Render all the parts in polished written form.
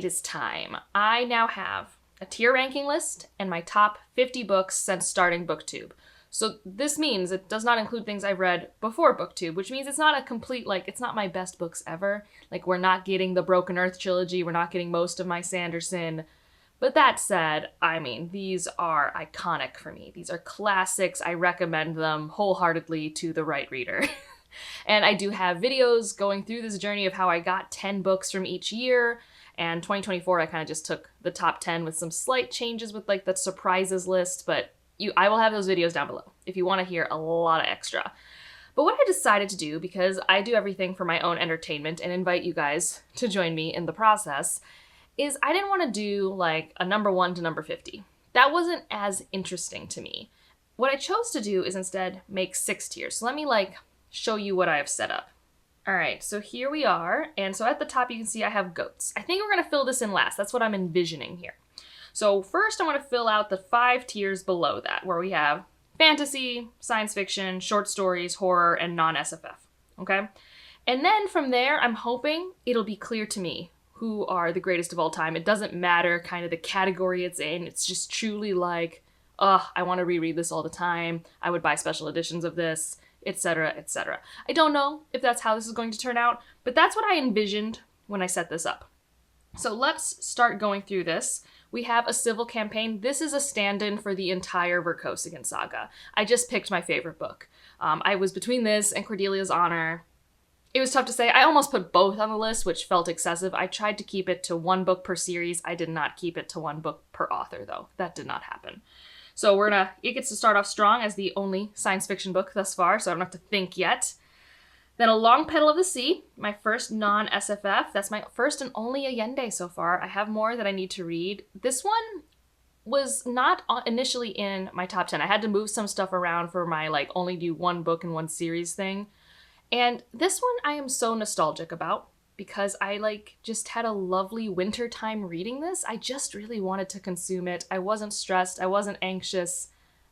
it is time. I now have a tier ranking list and my top 50 books since starting booktube. So this means it does not include things I've read before booktube, which means it's not a complete, it's not my best books ever. We're not getting the Broken Earth trilogy, we're not getting most of my Sanderson. But that said, these are iconic for me. These are classics. I recommend them wholeheartedly to the right reader. And I do have videos going through this journey of how I got 10 books from each year. And 2024, I kind of just took the top 10 with some slight changes with the surprises list, but I will have those videos down below if you want to hear a lot of extra. But what I decided to do, because I do everything for my own entertainment and invite you guys to join me in the process, is I didn't want to do a number 1 to number 50. That wasn't as interesting to me. What I chose to do is instead make 6 tiers. So let me show you what I have set up. All right, so here we are. And so at the top you can see I have goats. I think we're going to fill this in last. That's what I'm envisioning here. So first I want to fill out the 5 tiers below that, where we have fantasy, science fiction, short stories, horror, and non-SFF, okay? And then from there, I'm hoping it'll be clear to me who are the greatest of all time. It doesn't matter kind of the category it's in. It's just truly I want to reread this all the time. I would buy special editions of this, etc., etc. I don't know if that's how this is going to turn out, but that's what I envisioned when I set this up. So let's start going through this. We have a civil campaign. This is a stand-in for the entire Verkosigan saga. I just picked my favorite book. I was between this and Cordelia's Honor. It was tough to say. I almost put both on the list, which felt excessive. I tried to keep it to 1 book per series. I did not keep it to 1 book per author, though. That did not happen. So it gets to start off strong as the only science fiction book thus far, so I don't have to think yet. Then A Long Petal of the Sea, my first non-SFF. That's my first and only Allende so far. I have more that I need to read. This one was not initially in my top 10. I had to move some stuff around for my only do 1 book in 1 series thing. And this one I am so nostalgic about because I just had a lovely winter time reading this. I just really wanted to consume it. I wasn't stressed. I wasn't anxious.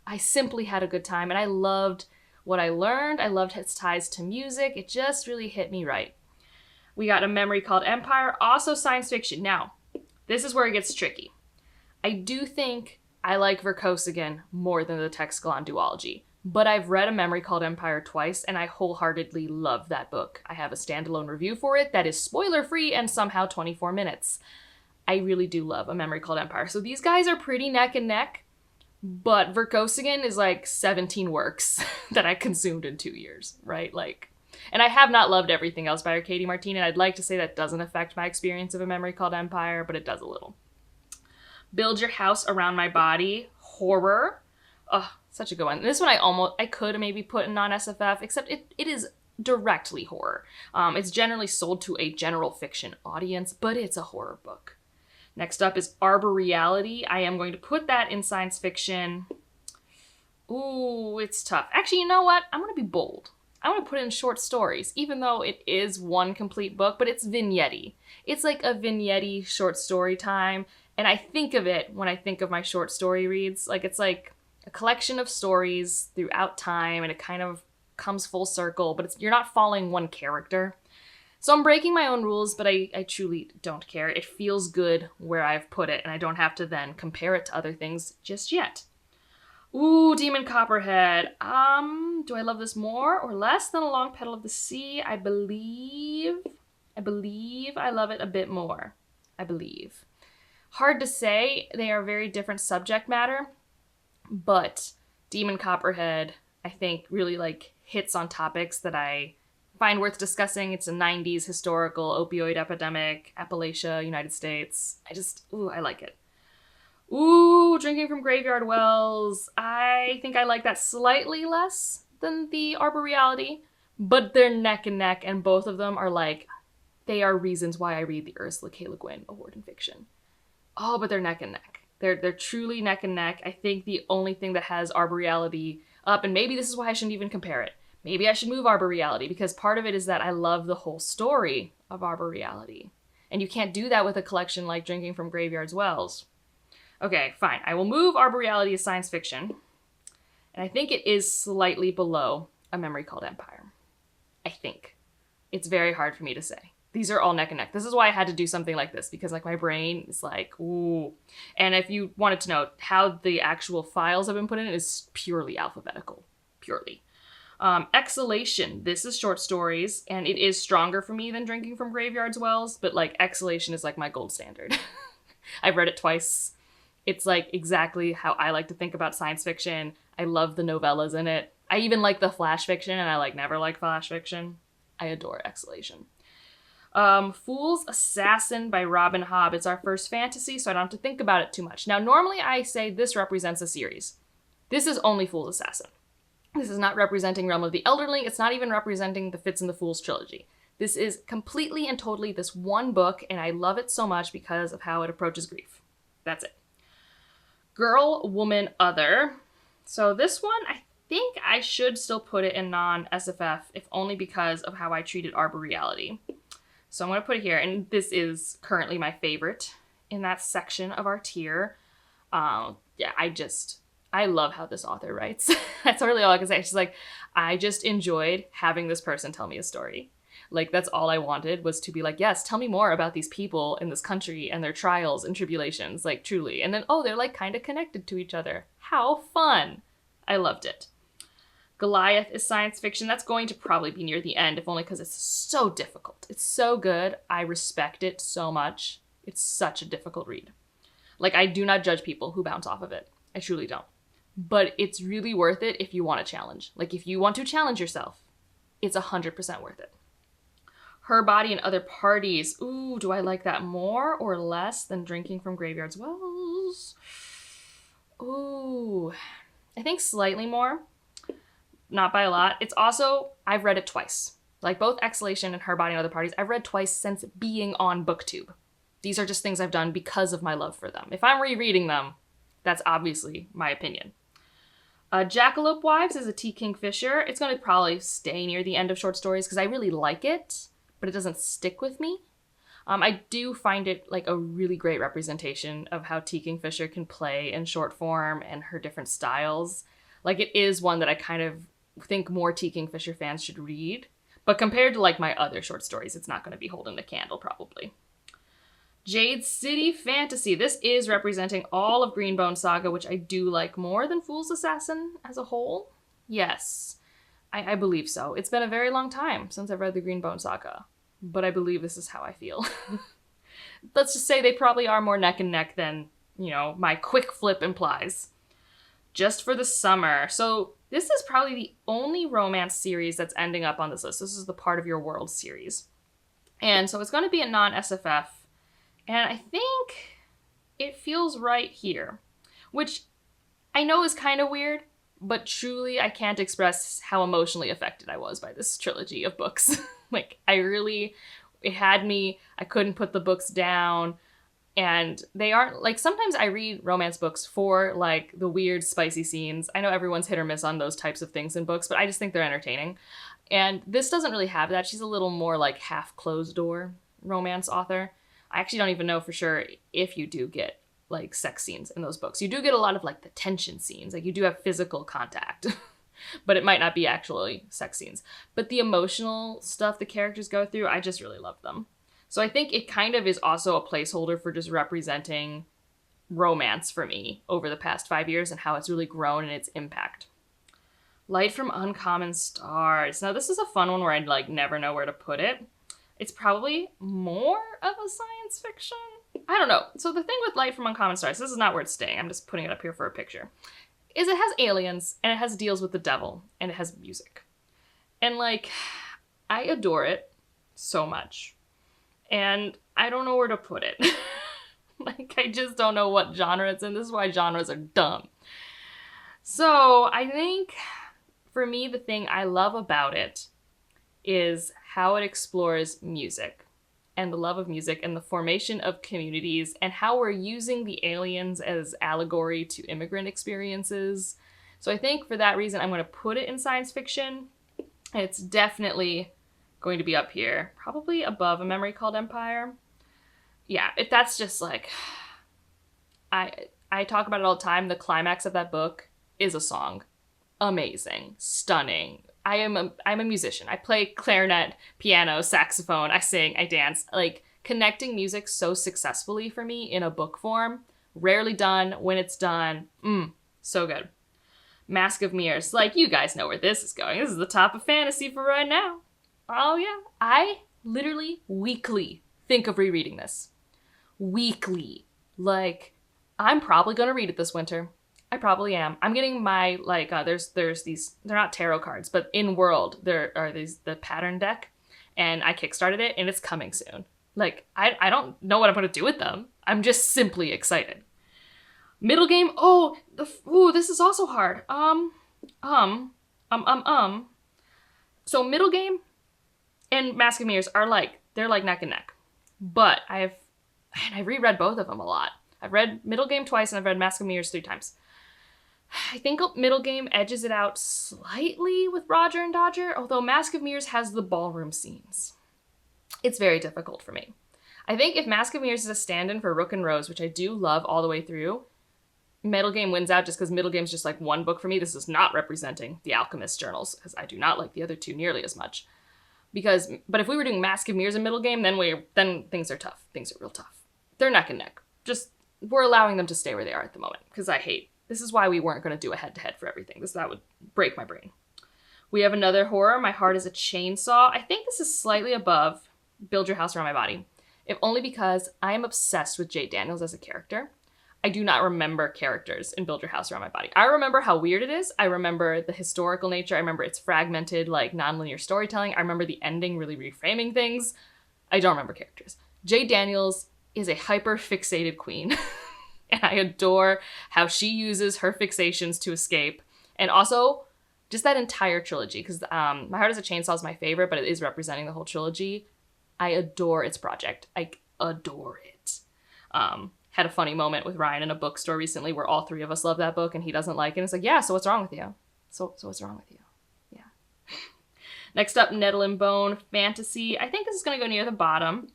I simply had a good time and I loved what I learned. I loved its ties to music. It just really hit me right. We got A Memory Called Empire, also science fiction. Now, this is where it gets tricky. I do think I like Verkosigan more than the Texkalon duology, but I've read A Memory Called Empire twice and I wholeheartedly love that book. I have a standalone review for it that is spoiler-free and somehow 24 minutes. I really do love A Memory Called Empire. So these guys are pretty neck and neck. But Verkosigan is 17 works that I consumed in 2 years, right? And I have not loved everything else by Katie Martin, and I'd like to say that doesn't affect my experience of A Memory Called Empire, but it does a little. Build Your House Around My Body, horror. Oh, such a good one. This one I could maybe put in non-SFF, except it is directly horror. It's generally sold to a general fiction audience, but it's a horror book. Next up is Arbor Reality. I am going to put that in science fiction. Ooh, it's tough. Actually, you know what? I'm going to be bold. I'm going to put it in short stories, even though it is 1 complete book, but it's vignette-y. It's like a vignette-y short story time, and I think of it when I think of my short story reads. It's a collection of stories throughout time, and it kind of comes full circle, but you're not following 1 character. So I'm breaking my own rules, but I truly don't care. It feels good where I've put it, and I don't have to then compare it to other things just yet. Ooh, Demon Copperhead. Do I love this more or less than A Long Petal of the Sea? I believe I love it a bit more. I believe. Hard to say. They are very different subject matter, but Demon Copperhead, I think, really hits on topics that I find worth discussing. It's a 90s historical opioid epidemic, Appalachia, United States. I like it. Ooh, Drinking from Graveyard Wells. I think I like that slightly less than the Arbor Reality, but they're neck and neck, and both of them are they are reasons why I read the Ursula K. Le Guin Award in Fiction. Oh, but they're neck and neck. They're truly neck and neck. I think the only thing that has Arbor Reality up, and maybe this is why I shouldn't even compare it, maybe I should move Arbor Reality, because part of it is that I love the whole story of Arbor Reality. And you can't do that with a collection like Drinking from Graveyard Wells. Okay, fine. I will move Arbor Reality as science fiction. And I think it is slightly below A Memory Called Empire. I think. It's very hard for me to say. These are all neck and neck. This is why I had to do something like this, because like my brain is like, ooh. And if you wanted to know how the actual files have been put in, it is purely alphabetical. Purely. Exhalation. This is short stories, and it is stronger for me than Drinking from Graveyard's Wells, but like Exhalation is like my gold standard. I've read it twice. It's like exactly how I like to think about science fiction. I love the novellas in it. I even like the flash fiction, and I like never liked flash fiction. I adore Exhalation. Fool's Assassin by Robin Hobb. It's our first fantasy, so I don't have to think about it too much. Now, normally I say this represents a series. This is only Fool's Assassin. This is not representing Realm of the Elderling. It's not even representing the Fitz and the Fools trilogy. This is completely and totally this one book, and I love it so much because of how it approaches grief. That's it. Girl, Woman, Other. So this one, I think I should still put it in non-SFF, if only because of how I treated Arboreality. So I'm going to put it here, and this is currently my favorite in that section of our tier. Yeah, I love how this author writes. That's really all I can say. She's like, I just enjoyed having this person tell me a story. Like, that's all I wanted, was to be like, yes, tell me more about these people in this country and their trials and tribulations, like, truly. And then, oh, they're, like, kind of connected to each other. How fun. I loved it. Goliath is science fiction. That's going to probably be near the end, if only because it's so difficult. It's so good. I respect it so much. It's such a difficult read. Like, I do not judge people who bounce off of it. I truly don't. But it's really worth it if you want a challenge. Like, if you want to challenge yourself, it's 100% worth it. Her Body and Other Parties. Ooh, do I like that more or less than Drinking from Graveyard's Wells? Ooh, I think slightly more. Not by a lot. It's also, I've read it twice. Like both Exhalation and Her Body and Other Parties, I've read twice since being on BookTube. These are just things I've done because of my love for them. If I'm rereading them, that's obviously my opinion. Jackalope Wives is a T. Kingfisher. It's going to probably stay near the end of short stories because I really like it, but it doesn't stick with me. I do find it like a really great representation of how T. Kingfisher can play in short form and her different styles. Like, it is one that I kind of think more T. Kingfisher fans should read. But compared to, like, my other short stories, it's not going to be holding a candle, probably. Jade City Fantasy. This is representing all of Greenbone Saga, which I do like more than Fool's Assassin as a whole. Yes, I believe so. It's been a very long time since I've read the Greenbone Saga, but I believe this is how I feel. Let's just say they probably are more neck and neck than, you know, my quick flip implies. Just for the Summer. So this is probably the only romance series that's ending up on this list. This is the Part of Your World series. And so it's going to be a non-SFF. And I think it feels right here, which I know is kind of weird, but truly I can't express how emotionally affected I was by this trilogy of books. Like, it had me, I couldn't put the books down. And they aren't, like, sometimes I read romance books for, like, the weird, spicy scenes. I know everyone's hit or miss on those types of things in books, but I just think they're entertaining. And this doesn't really have that. She's a little more, like, half-closed-door romance author. I actually don't even know for sure if you do get, like, sex scenes in those books. You do get a lot of, like, the tension scenes. Like, you do have physical contact. But it might not be actually sex scenes. But the emotional stuff the characters go through, I just really love them. So I think it kind of is also a placeholder for just representing romance for me over the past 5 years and how it's really grown in its impact. Light from Uncommon Stars. Now this is a fun one where I'd like never know where to put it. It's probably more of a science fiction. I don't know. So the thing with Light from Uncommon Stars, this is not where it's staying, I'm just putting it up here for a picture, is it has aliens and it has deals with the devil and it has music. And like, I adore it so much. And I don't know where to put it. Like, I just don't know what genre it's in. This is why genres are dumb. So I think for me, the thing I love about it is how it explores music and the love of music and the formation of communities and how we're using the aliens as allegory to immigrant experiences. So I think for that reason, I'm going to put it in science fiction. It's definitely going to be up here, probably above A Memory Called Empire. Yeah, if that's just like, I talk about it all the time. The climax of that book is a song. Amazing, stunning. I'm a musician. I play clarinet, piano, saxophone. I sing, I dance. Like, connecting music so successfully for me in a book form, rarely done. When it's done, so good. Mask of Mirrors. Like, you guys know where this is going. This is the top of fantasy for right now. Oh yeah. I literally weekly think of rereading this. Weekly. Like, I'm probably gonna read it this winter. I probably am. I'm getting my, like, there's these, they're not tarot cards, but in World, there are these, the pattern deck, and I kickstarted it, and it's coming soon. Like, I don't know what I'm gonna do with them. I'm just simply excited. Middle game, this is also hard. So Middle Game and Mask of Mirrors are like, they're like neck and neck. But I reread both of them a lot. I've read Middle Game twice, and I've read Mask of Mirrors 3 times. I think Middle Game edges it out slightly with Roger and Dodger, although Mask of Mirrors has the ballroom scenes. It's very difficult for me. I think if Mask of Mirrors is a stand-in for Rook and Rose, which I do love all the way through, Middle Game wins out just because Middle Game's just like one book for me. This is not representing the Alchemist journals, because I do not like the other two nearly as much. But if we were doing Mask of Mirrors and Middle Game, then things are tough. Things are real tough. They're neck and neck. Just, we're allowing them to stay where they are at the moment, because this is why we weren't going to do a head-to-head for everything. That would break my brain. We have another horror, My Heart is a Chainsaw. I think this is slightly above Build Your House Around My Body, if only because I am obsessed with Jade Daniels as a character. I do not remember characters in Build Your House Around My Body. I remember how weird it is. I remember the historical nature. I remember its fragmented, like, nonlinear storytelling. I remember the ending really reframing things. I don't remember characters. Jade Daniels is a hyper-fixated queen. And I adore how she uses her fixations to escape. And also, just that entire trilogy, because My Heart is a Chainsaw is my favorite, but it is representing the whole trilogy. I adore its project. I adore it. Had a funny moment with Ryan in a bookstore recently where all 3 of us love that book and he doesn't like it. And it's like, yeah, so what's wrong with you? So what's wrong with you? Yeah. Next up, Nettle and Bone Fantasy. I think this is going to go near the bottom,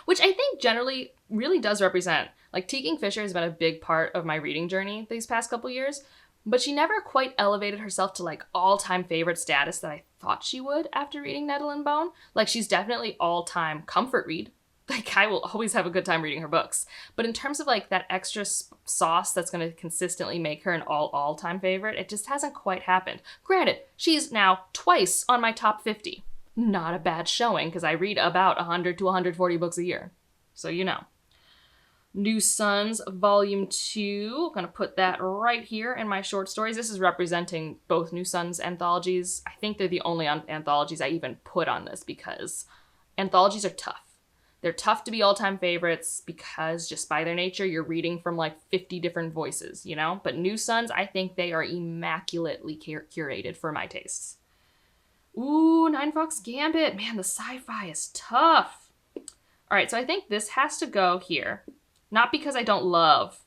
which I think generally really does represent, like, Teaking Fisher has been a big part of my reading journey these past couple years, but she never quite elevated herself to, like, all-time favorite status that I thought she would after reading Nettle and Bone. Like, she's definitely all-time comfort read. Like, I will always have a good time reading her books. But in terms of, like, that extra sauce that's going to consistently make her an all-time favorite, it just hasn't quite happened. Granted, she's now twice on my top 50. Not a bad showing, because I read about 100 to 140 books a year. So, you know. New Sons, Volume 2. I'm going to put that right here in my short stories. This is representing both New Sons anthologies. I think they're the only anthologies I even put on this, because anthologies are tough. They're tough to be all-time favorites because just by their nature, you're reading from like 50 different voices, you know? But New Sons, I think they are immaculately curated for my tastes. Ooh, Nine Fox Gambit. Man, the sci-fi is tough. All right, so I think this has to go here. Not because I don't love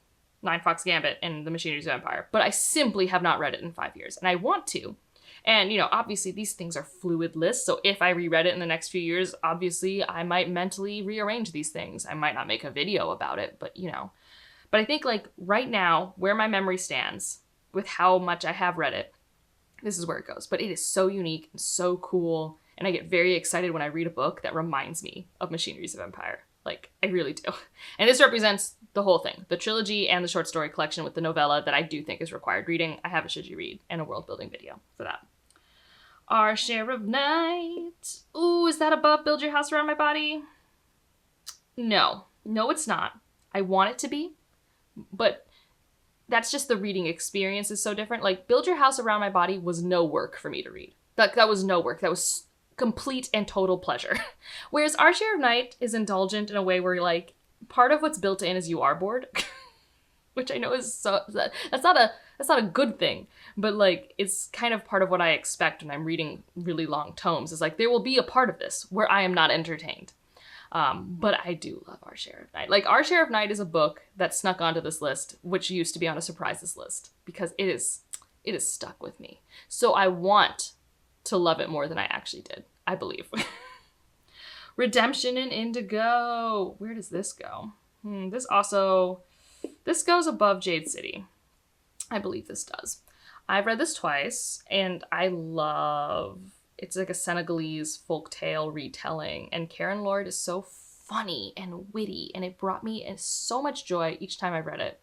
Nine Fox Gambit and the Machineries of Empire, but I simply have not read it in 5 years, and I want to. And, you know, obviously these things are fluid lists, so if I reread it in the next few years, obviously I might mentally rearrange these things. I might not make a video about it, but, you know. But I think, like, right now, where my memory stands, with how much I have read it, this is where it goes. But it is so unique and so cool, and I get very excited when I read a book that reminds me of Machineries of Empire. Like, I really do. And this represents the whole thing, the trilogy and the short story collection with the novella that I do think is required reading. I have a should you read and a world building video for that. Our Share of Night. Ooh, is that above Build Your House Around My Body? No, it's not. I want it to be, but that's just the reading experience is so different. Like, Build Your House Around My Body was no work for me to read. That was no work. That was complete and total pleasure. Whereas Our Share of Night is indulgent in a way where, like, part of what's built in is you are bored, which I know is that's not a good thing, but, like, it's kind of part of what I expect when I'm reading really long tomes, is like, there will be a part of this where I am not entertained. But I do love Our Share of Night. Like, Our Share of Night is a book that snuck onto this list, which used to be on a surprises list, because it is stuck with me. So I want to love it more than I actually did, I believe. Redemption in Indigo. Where does this go? This goes above Jade City. I believe this does. I've read this twice, and I love... It's like a Senegalese folktale retelling, and Karen Lord is so funny and witty, and it brought me so much joy each time I read it.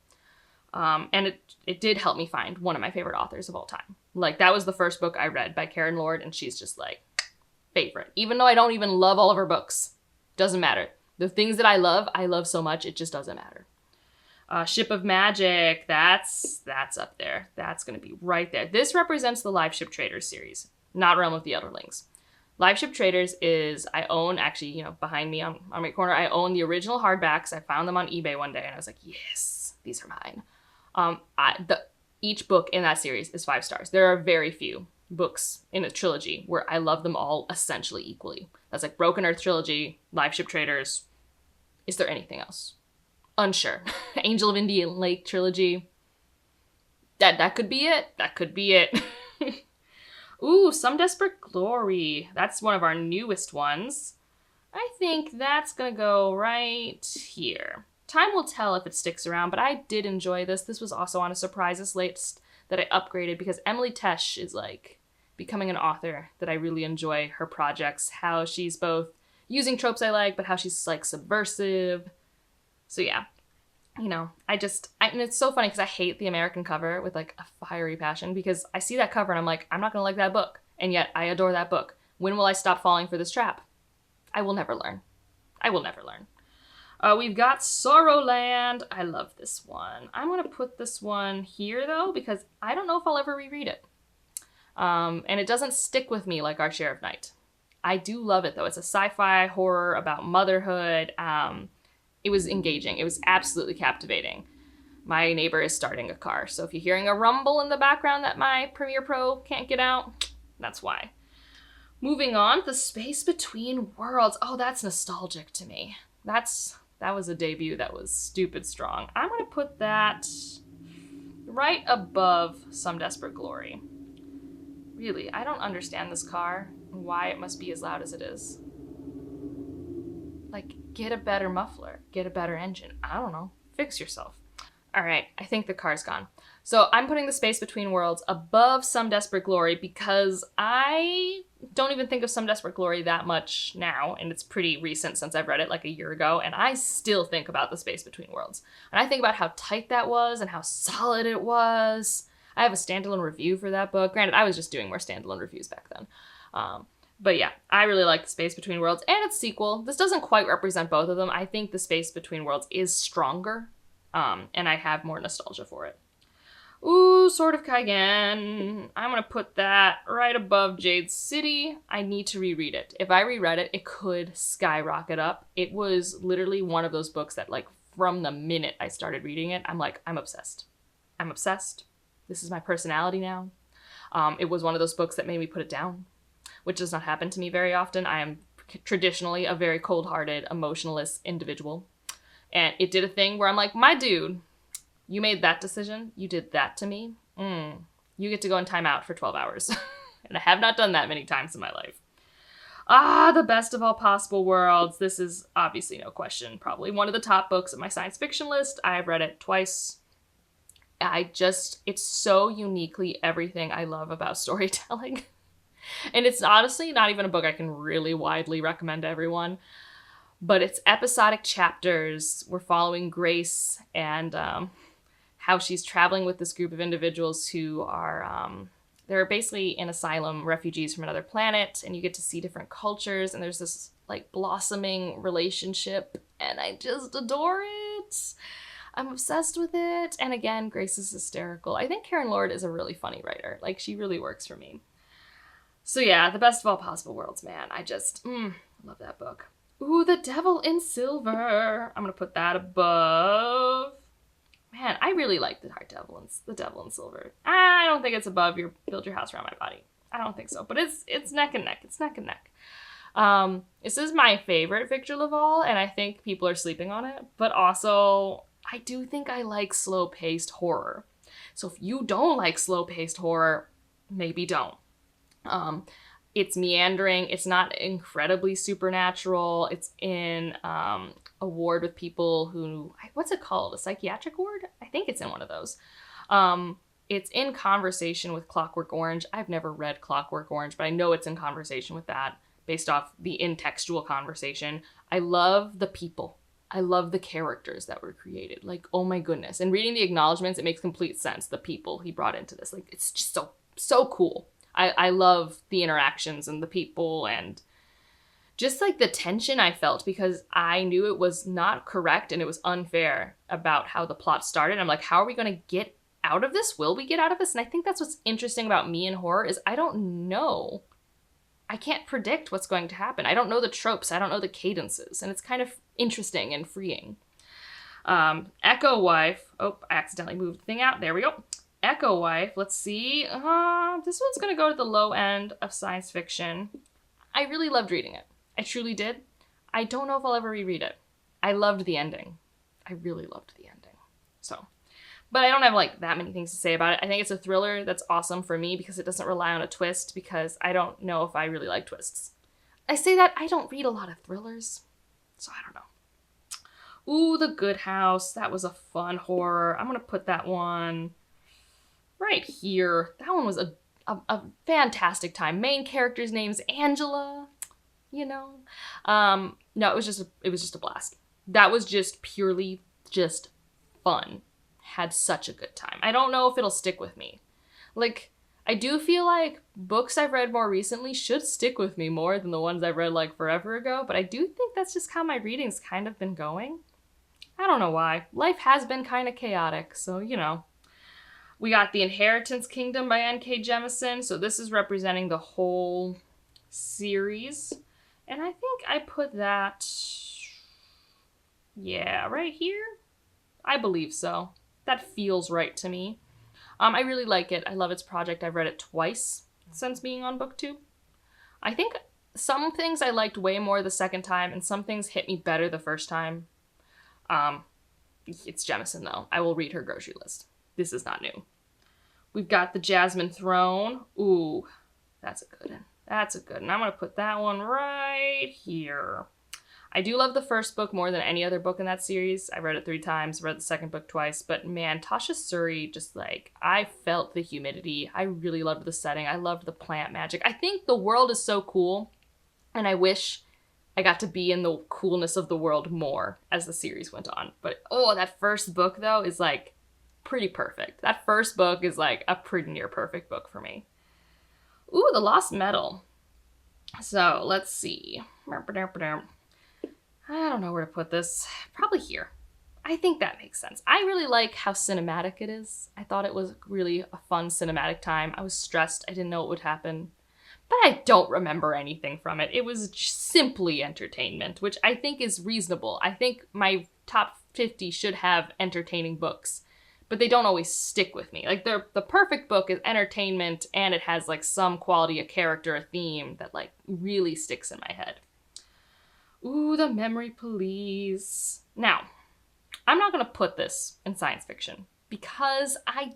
And it did help me find one of my favorite authors of all time. Like, that was the first book I read by Karen Lord, and she's just like, favorite. Even though I don't even love all of her books. Doesn't matter. The things that I love so much, it just doesn't matter. Ship of Magic, that's up there. That's going to be right there. This represents the Live Ship Traders series, not Realm of the Elderlings. Live Ship Traders is, I own, actually, behind me on my corner, I own the original hardbacks. I found them on eBay one day, and I was like, yes, these are mine. Each book in that series is 5 stars. There are very few books in a trilogy where I love them all essentially equally. That's like Broken Earth trilogy, Live Ship Traders. Is there anything else? Unsure. Angel of Indian Lake trilogy. That could be it. That could be it. Ooh, Some Desperate Glory. That's one of our newest ones. I think that's gonna go right here. Time will tell if it sticks around, but I did enjoy this. This was also on a surprises list that I upgraded because Emily Tesh is like becoming an author that I really enjoy her projects. How she's both using tropes I like, but how she's like subversive. So yeah, and it's so funny because I hate the American cover with like a fiery passion because I see that cover and I'm like, I'm not gonna like that book. And yet I adore that book. When will I stop falling for this trap? I will never learn. I will never learn. We've got Sorrowland. I love this one. I'm going to put this one here, though, because I don't know if I'll ever reread it. And it doesn't stick with me like Our Share of Night. I do love it, though. It's a sci-fi horror about motherhood. It was engaging. It was absolutely captivating. My neighbor is starting a car, so if you're hearing a rumble in the background that my Premiere Pro can't get out, that's why. Moving on, The Space Between Worlds. Oh, that's nostalgic to me. That was a debut that was stupid strong. I'm going to put that right above Some Desperate Glory. Really, I don't understand this car and why it must be as loud as it is. Like, get a better muffler. Get a better engine. I don't know. Fix yourself. All right, I think the car's gone. So I'm putting The Space Between Worlds above Some Desperate Glory because I don't even think of Some Desperate Glory that much now, and it's pretty recent since I've read it like a year ago, and I still think about The Space Between Worlds. And I think about how tight that was and how solid it was. I have a standalone review for that book. Granted, I was just doing more standalone reviews back then. But yeah, I really like The Space Between Worlds and its sequel. This doesn't quite represent both of them. I think The Space Between Worlds is stronger, and I have more nostalgia for it. Ooh, Sword of Kaigen. I'm going to put that right above Jade City. I need to reread it. If I reread it, it could skyrocket up. It was literally one of those books that, like, from the minute I started reading it, I'm like, I'm obsessed. I'm obsessed. This is my personality now. It was one of those books that made me put it down, which does not happen to me very often. I am traditionally a very cold-hearted, emotionless individual. And it did a thing where I'm like, my dude, you made that decision. You did that to me. You get to go in timeout for 12 hours. And I have not done that many times in my life. The Best of All Possible Worlds. This is obviously no question, probably one of the top books on my science fiction list. I have read it twice. It's so uniquely everything I love about storytelling. And it's honestly not even a book I can really widely recommend to everyone. But it's episodic chapters. We're following Grace and how she's traveling with this group of individuals who are, they're basically in asylum refugees from another planet, and you get to see different cultures, and there's this like blossoming relationship, and I just adore it. I'm obsessed with it. And again, Grace is hysterical. I think Karen Lord is a really funny writer. Like, she really works for me. So yeah, The Best of All Possible Worlds, man. I just love that book. Ooh, The Devil in Silver. I'm going to put that above. Man, I really like The Devil in Silver. I don't think it's above your Build Your House Around My Body. I don't think so. But it's neck and neck. It's neck and neck. This is my favorite Victor LaValle, and I think people are sleeping on it. But also, I do think I like slow-paced horror. So if you don't like slow-paced horror, maybe don't. It's meandering. It's not incredibly supernatural. It's in a ward with people who... What's it called? A psychiatric ward? I think it's in one of those. It's in conversation with Clockwork Orange. I've never read Clockwork Orange, but I know it's in conversation with that based off the in-textual conversation. I love the people. I love the characters that were created. Like, oh my goodness. And reading the acknowledgments, it makes complete sense. The people he brought into this. Like, it's just so cool. I love the interactions and the people and just like the tension I felt because I knew it was not correct and it was unfair about how the plot started. I'm like, how are we going to get out of this? Will we get out of this? And I think that's what's interesting about me in horror is I don't know. I can't predict what's going to happen. I don't know the tropes. I don't know the cadences. And it's kind of interesting and freeing. Echo Wife. Oh, I accidentally moved the thing out. There we go. Echo Wife. Let's see. This one's going to go to the low end of science fiction. I really loved reading it. I truly did. I don't know if I'll ever reread it. I loved the ending. I really loved the ending. So, but I don't have like that many things to say about it. I think it's a thriller that's awesome for me because it doesn't rely on a twist because I don't know if I really like twists. I say that I don't read a lot of thrillers, so I don't know. Ooh, The Good House. That was a fun horror. I'm going to put that one right here. That one was a fantastic time. Main character's name's Angela, you know. No, it was just a blast. That was just purely just fun. Had such a good time. I don't know if it'll stick with me. Like, I do feel like books I've read more recently should stick with me more than the ones I've read like forever ago, but I do think that's just how my reading's kind of been going. I don't know why. Life has been kind of chaotic, so, you know. We got The Inheritance Kingdom by N.K. Jemisin, so this is representing the whole series. And I think I put that, yeah, right here? I believe so. That feels right to me. I really like it. I love its project. I've read it twice since being on BookTube. I think some things I liked way more the second time, and some things hit me better the first time. It's Jemisin, though. I will read her grocery list. This is not new. We've got The Jasmine Throne. Ooh, that's a good one. That's a good one. I'm going to put that one right here. I do love the first book more than any other book in that series. I read it 3 times, read the second book twice, but man, Tasha Suri, just like, I felt the humidity. I really loved the setting. I loved the plant magic. I think the world is so cool, and I wish I got to be in the coolness of the world more as the series went on. But, oh, that first book, though, is like pretty perfect. That first book is like a pretty near perfect book for me. Ooh, The Lost Metal. So, let's see. I don't know where to put this. Probably here. I think that makes sense. I really like how cinematic it is. I thought it was really a fun cinematic time. I was stressed. I didn't know what would happen. But I don't remember anything from it. It was simply entertainment, which I think is reasonable. I think my top 50 should have entertaining books, but they don't always stick with me. Like, the perfect book is entertainment, and it has, like, some quality, a character, a theme that, like, really sticks in my head. Ooh, The Memory Police. Now, I'm not going to put this in science fiction because I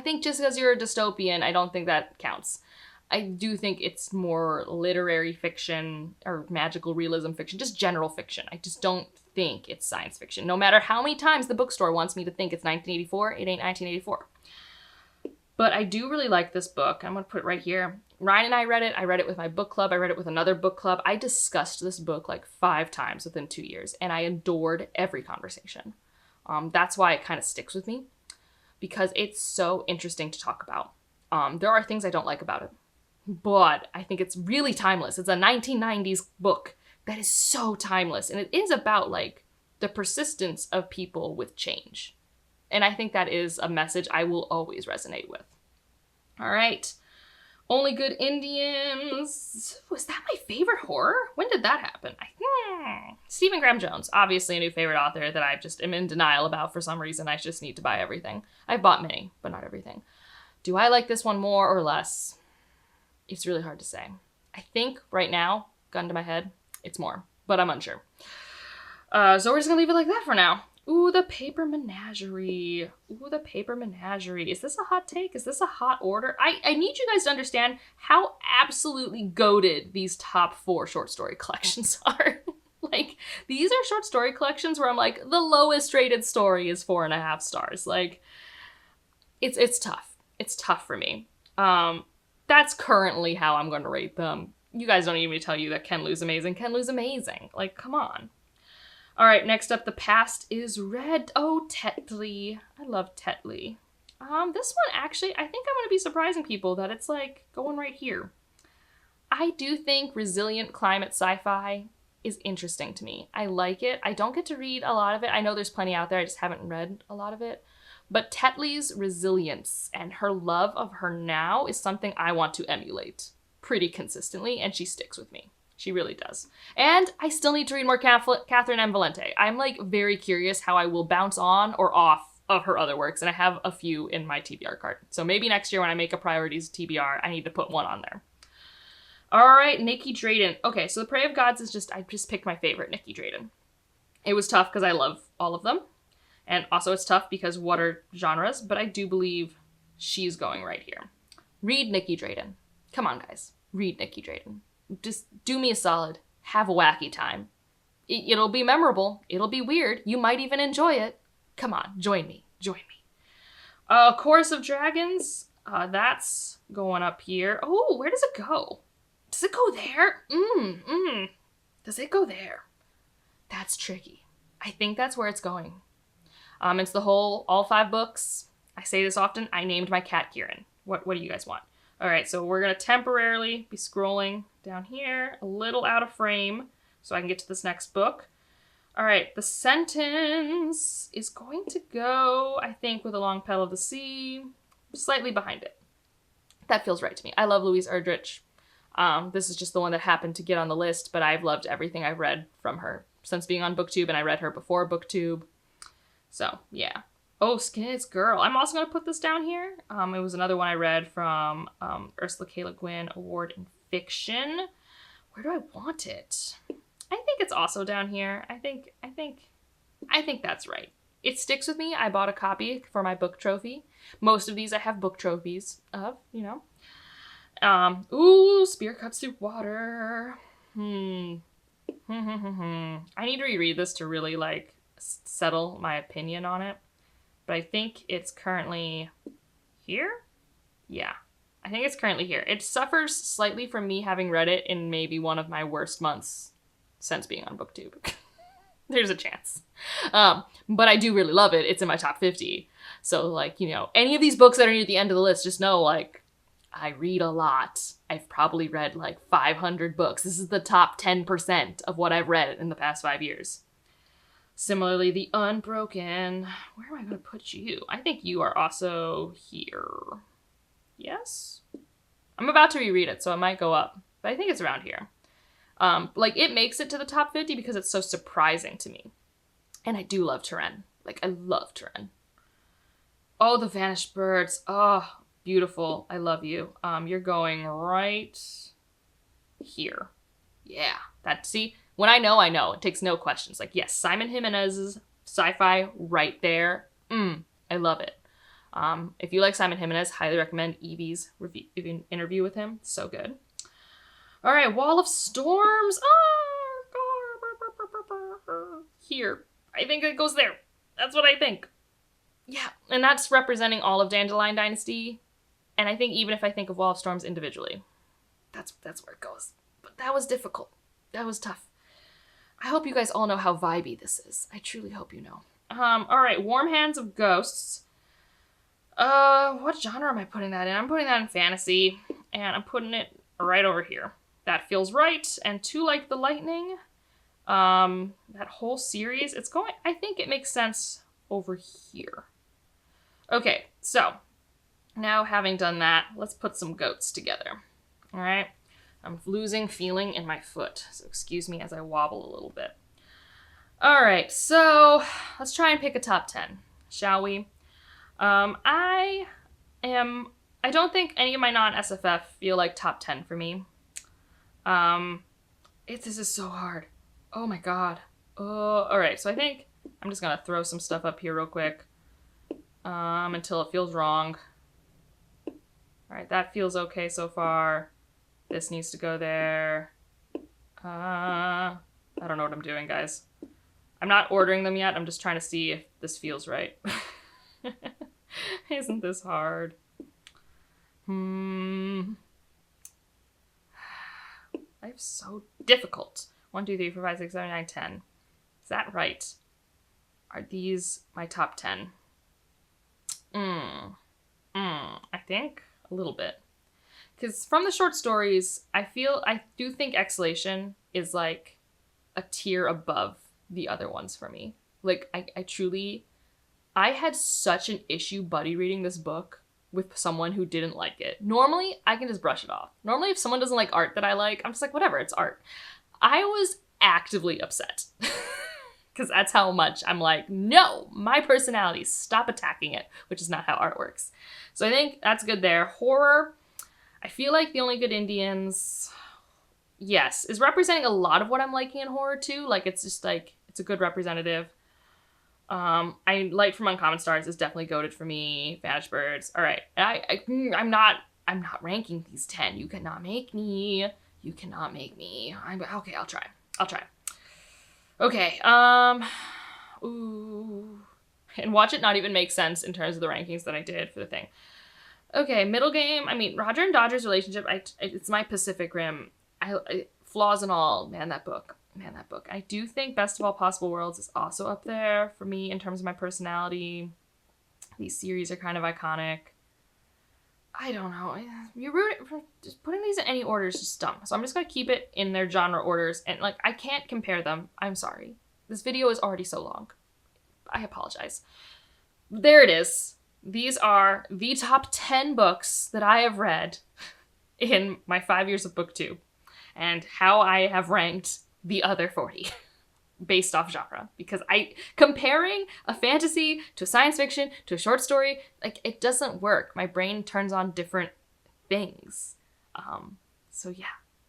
think just because you're a dystopian, I don't think that counts. I do think it's more literary fiction or magical realism fiction, just general fiction. I just don't think it's science fiction. No matter how many times the bookstore wants me to think it's 1984, it ain't 1984. But I do really like this book. I'm going to put it right here. Ryan and I read it. I read it with my book club. I read it with another book club. I discussed this book like 5 times within 2 years, and I adored every conversation. That's why it kind of sticks with me, because it's so interesting to talk about. There are things I don't like about it, but I think it's really timeless. It's a 1990s book that is so timeless, and it is about like the persistence of people with change. And I think that is a message I will always resonate with. All right. Only Good Indians. Was that my favorite horror? When did that happen? Stephen Graham Jones, obviously a new favorite author that I just am in denial about for some reason. I just need to buy everything. I've bought many, but not everything. Do I like this one more or less? It's really hard to say. I think right now, gun to my head, it's more, but I'm unsure. So we're just gonna leave it like that for now. Ooh, The Paper Menagerie. Ooh, The Paper Menagerie. Is this a hot take? Is this a hot order? I need you guys to understand how absolutely goated these top 4 short story collections are. Like, these are short story collections where I'm like, the lowest rated story is 4.5 stars. Like, it's tough. It's tough for me. That's currently how I'm going to rate them. You guys don't need me to tell you that Ken Liu's amazing. Ken Liu's amazing. Like, come on. All right, next up, The Past is Red. Oh, Tetley. I love Tetley. This one, actually, I think I'm going to be surprising people that it's, like, going right here. I do think resilient climate sci-fi is interesting to me. I like it. I don't get to read a lot of it. I know there's plenty out there. I just haven't read a lot of it. But Tetley's resilience and her love of her now is something I want to emulate pretty consistently, and she sticks with me. She really does. And I still need to read more Catherine M. Valente. I'm, like, very curious how I will bounce on or off of her other works, and I have a few in my TBR card. So maybe next year when I make a priorities TBR, I need to put one on there. All right, Nikki Drayden. Okay, so The Prey of Gods is I just picked my favorite Nikki Drayden. It was tough because I love all of them. And also it's tough because what are genres? But I do believe she's going right here. Read Nikki Drayden. Come on, guys. Read Nikki Drayden. Just do me a solid. Have a wacky time. It'll be memorable. It'll be weird. You might even enjoy it. Come on, join me. Join me. Chorus of Dragons. That's going up here. Oh, where does it go? Does it go there? Does it go there? That's tricky. I think that's where it's going. It's the whole, all 5 books. I say this often. I named my cat Kieran. What do you guys want? All right, so we're going to temporarily be scrolling down here, a little out of frame, so I can get to this next book. All right, the sentence is going to go, I think, with A Long Petal of the Sea, slightly behind it. That feels right to me. I love Louise Erdrich. This is just the one that happened to get on the list, but I've loved everything I've read from her since being on BookTube, and I read her before BookTube. So, yeah. Oh, Skinhead's Girl. I'm also going to put this down here. It was another one I read from Ursula K. Le Guin Award in Fiction. Where do I want it? I think it's also down here. I think that's right. It sticks with me. I bought a copy for my book trophy. Most of these I have book trophies of, you know. Ooh, Spear Cuts Through Water. I need to reread this to really, like, settle my opinion on it. But I think it's currently here? Yeah, I think it's currently here. It suffers slightly from me having read it in maybe one of my worst months since being on BookTube. There's a chance. But I do really love it. It's in my top 50. So, like, you know, any of these books that are near the end of the list, just know, like, I read a lot. I've probably read, like, 500 books. This is the top 10% of what I've read in the past 5 years. Similarly, The Unbroken. Where am I going to put you? I think you are also here. Yes? I'm about to reread it, so it might go up. But I think it's around here. Like, it makes it to the top 50 because it's so surprising to me. And I do love Turenne. Like, I love Turenne. Oh, The Vanished Birds. Oh, beautiful. I love you. You're going right here. Yeah. See? When I know. It takes no questions. Like, yes, Simon Jimenez's sci-fi right there. I love it. If you like Simon Jimenez, highly recommend Evie's interview with him. So good. All right, Wall of Storms. Here. I think it goes there. That's what I think. Yeah, and that's representing all of Dandelion Dynasty. And I think even if I think of Wall of Storms individually, that's where it goes. But that was difficult. That was tough. I hope you guys all know how vibey this is. I truly hope you know. All right, Warm Hands of Ghosts. What genre am I putting that in? I'm putting that in fantasy, and I'm putting it right over here. That feels right. And Too Like the Lightning, that whole series, I think it makes sense over here. Okay, so now having done that, let's put some goats together. All right. I'm losing feeling in my foot, so excuse me as I wobble a little bit. All right, so let's try and pick a top 10, shall we? I don't think any of my non-SFF feel like top 10 for me. This is so hard. Oh my god. All right, so I think I'm just gonna throw some stuff up here real quick, until it feels wrong. All right, that feels okay so far. This needs to go there. I don't know what I'm doing, guys. I'm not ordering them yet. I'm just trying to see if this feels right. Isn't this hard? Life's so difficult. 1, 2, 3, 4, 5, 6, 7, 8, 9, 10. Is that right? Are these my top 10? I think a little bit. Because from the short stories, I do think Exhalation is like a tier above the other ones for me. Like, I had such an issue buddy reading this book with someone who didn't like it. Normally, I can just brush it off. Normally, if someone doesn't like art that I like, I'm just like, whatever, it's art. I was actively upset. Because that's how much I'm like, no, my personality, stop attacking it, which is not how art works. So I think that's good there. Horror, I feel like The Only Good Indians, yes, is representing a lot of what I'm liking in horror too. Like, it's just like, it's a good representative. Light from Uncommon Stars is definitely goated for me. Vanished Birds. All right. I'm not ranking these 10. You cannot make me. Okay, I'll try. Okay. Ooh. And watch it not even make sense in terms of the rankings that I did for the thing. Okay, middle game. I mean, Roger and Dodger's relationship, it's my Pacific Rim. Flaws and all. Man, that book. I do think Best of All Possible Worlds is also up there for me in terms of my personality. These series are kind of iconic. I don't know. Just putting these in any order is just dumb. So I'm just going to keep it in their genre orders. And, like, I can't compare them. I'm sorry. This video is already so long. I apologize. There it is. These are the top 10 books that I have read in my 5 years of booktube. And how I have ranked the other 40 based off genre, because comparing a fantasy to a science fiction to a short story, like, it doesn't work. My brain turns on different things. So yeah,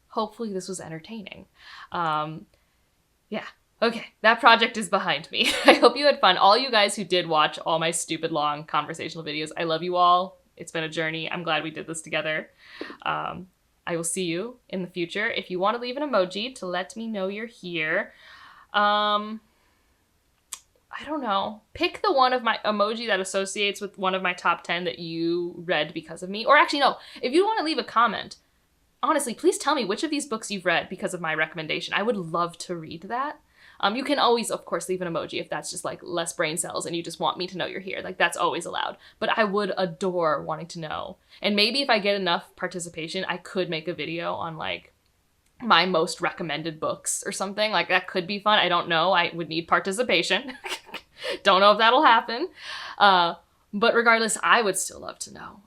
hopefully this was entertaining. Yeah. Okay, that project is behind me. I hope you had fun. All you guys who did watch all my stupid long conversational videos, I love you all. It's been a journey. I'm glad we did this together. I will see you in the future. If you want to leave an emoji to let me know you're here. I don't know. Pick the one of my emoji that associates with one of my top 10 that you read because of me. Or actually, no. If you want to leave a comment, honestly, please tell me which of these books you've read because of my recommendation. I would love to read that. You can always, of course, leave an emoji if that's just like less brain cells and you just want me to know you're here. Like, that's always allowed. But I would adore wanting to know. And maybe if I get enough participation, I could make a video on like my most recommended books or something. Like, that could be fun. I don't know. I would need participation. Don't know if that'll happen. But regardless, I would still love to know.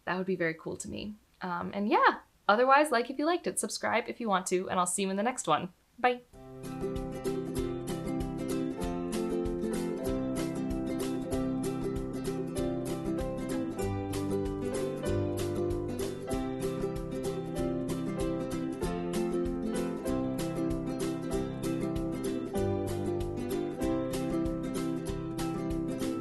That would be very cool to me. And yeah, otherwise, like if you liked it, subscribe if you want to, and I'll see you in the next one. Bye.